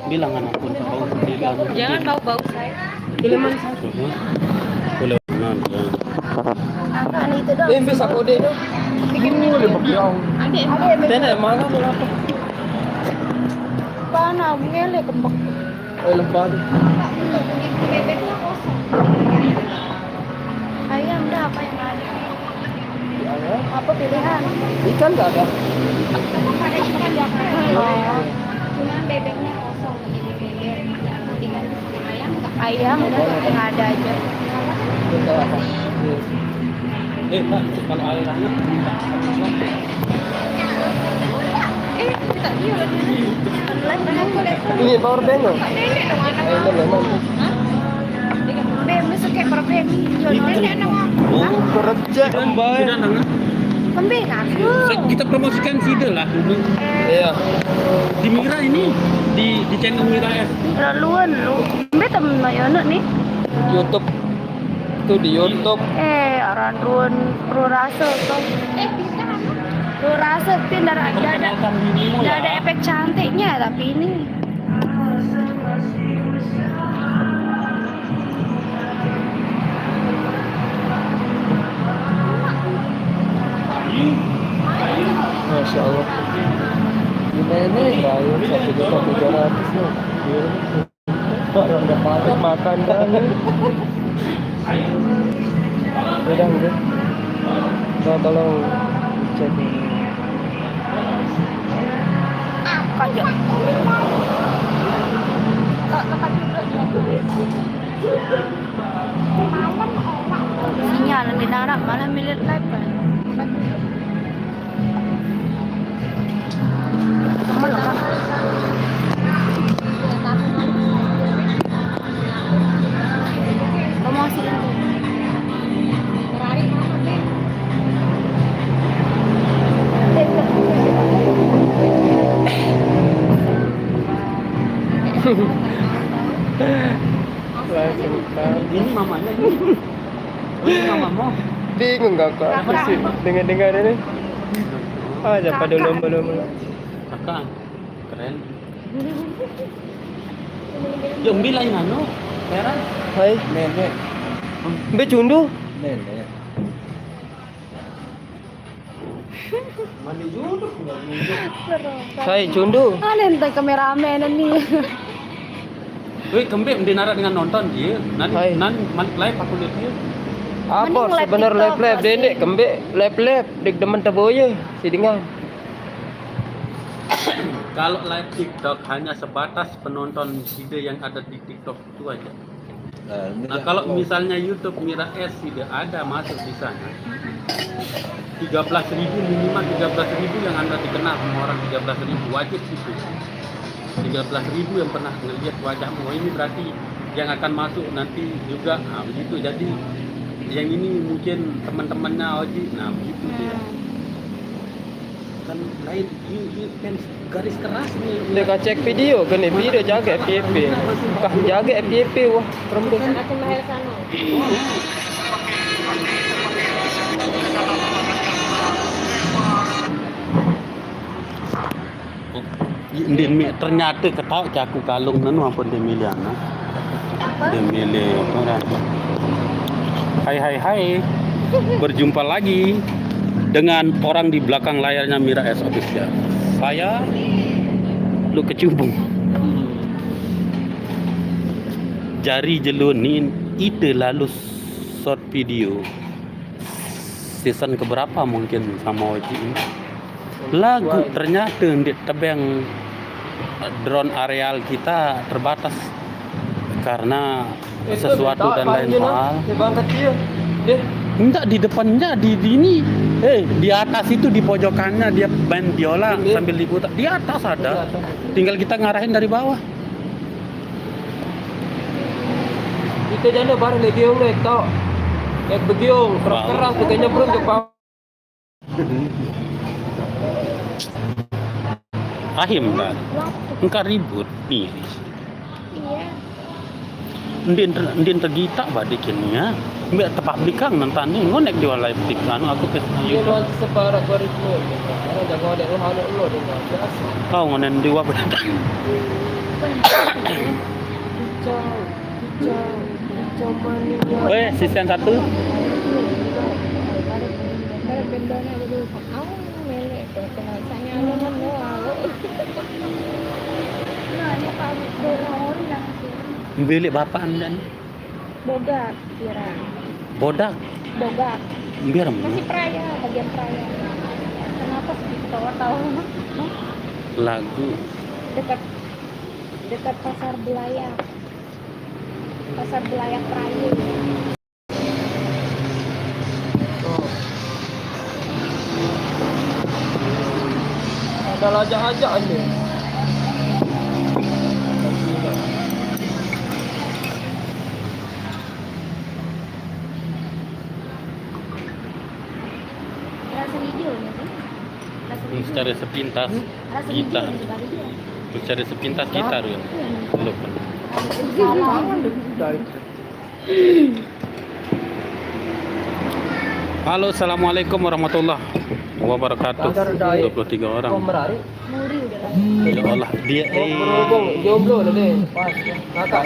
Bilang anak pun bau sendiri anu. Jangan bau-bau saya. Kiliman satu. Boleh nan. Akan itu dong. Bisa kode itu. Bikin mulai berjauh. Ada Nenek mana mau apa? mana ngele kembang. Lembar. Bebeknya kosong. Ayam dah apa yang ada? Apa pilihan? Ikan nggak ada. Ada ikan ya kan? Cuman bebeknya kosong jadi bebek. Tinggal ayam nggak? Ayam udah yang ada aja. Kita apa? Pak, kalau alirannya Kita dia lagi. ini power bank loh. Ini lemon. Bem kayak perbem. Nenek nang. Oh, kerja kembali. Kembing aku. Kita promosikan Sida lah dulu. Iya. Di Mira ini di channel Mira S. Laluan lu. Betam na yon nih. YouTube. Itu di YouTube. Aran ruan rasa tuh. Bisa. Rasa pindah ada efek cantiknya tapi ini. Masya Allah. Gimana bayar 1.300.000 nih? Pak, udah pakai makan dah. Udah. Tolong cek. Kajak. Sinyal di darat malah milik live kan. Promosi itu. Ini mamanya ini. Ini mamamu. Bingung gak kok apa sih dengar ini? Aja pada lomba-lomba. Kakak, keren. Yang bilang anu, heran. Hai, nenek. Be cundu? Nenek. Mandi juduk enggak juduk. Hai, cundu. Entah kameramen nih. Wih, kembali dinara dengan nonton dia. Hai. Nan live aku lihat dia. Apa Mending live sebenar TikTok live sih. dendek kembe live dek demen teboye si dengan. Kalau live TikTok hanya sebatas penonton video yang ada di TikTok itu aja. Nah, kalau misalnya YouTube Mira S tidak ada masuk di sana. 13.000 minimal 13.000 yang Anda dikenal sama orang 13.000 wajib itu. 13.000 yang pernah melihat wajahmu. Oh, ini berarti yang akan masuk nanti juga. Nah, begitu. Jadi yang ini mungkin teman-temannya Oji. Nah, begitu dia. Kan lain you kan garis keras nih. Dek cek video kan video jaga FYP. Kah jaga FYP wah perempuan. Ternyata ketahui aku kalung nanu apa dia milih anak. Dia milih orang. Hai. Berjumpa lagi dengan orang di belakang layarnya Mira S Official. Saya lu kecubung. Jari jelunin itu lalu short video. Season keberapa mungkin sama Oji ini. Lagu ternyata di tebeng drone areal kita terbatas karena sesuatu dan lain hal. Bang kecil. Deh, Enggak di depannya di ini. Di atas itu di pojokannya dia main biola sambil diputar. Di atas ada. Tinggal kita ngarahin dari bawah. itu jana bareng lagi yang naik tau. Naik begiong, keras-keras kayaknya belum ke bawah. Rahim kan. Engkau ribut nih. Iya. Ndin tergita badikinnya. Mbak tepak blikang nonton nih ngonek di live tik anu aku ke Dia YouTube. luar separak barismu. Karena jago ada lo halo lo dengan biasa. Kau ngonen di wabah. Weh, season 1. Ada bendana dulu. Aku melek kenal saya naman no ako. Nah, ini kami doon lang sih. Beli bapak Anda nih. Boga kira. Bodak. Boga. Biar Masih Praya, bagian Praya. Kenapa segitu tahu? lagu Dekat dekat pasar Belayak. Pasar Belayak Praya. Ada lajak-ajak aja. Rasa hijau ya sih? Rasa hijau. mencari sepintas Rasa gitar, hijau juga dia. mencari sepintas gitar ya. Belum. Salah. Halo, assalamualaikum warahmatullahi wabarakatuh. 23 orang. Merari. Muri udah lah. Ya Allah, dia Berhubung jomblo tadi. Pas. Kakak.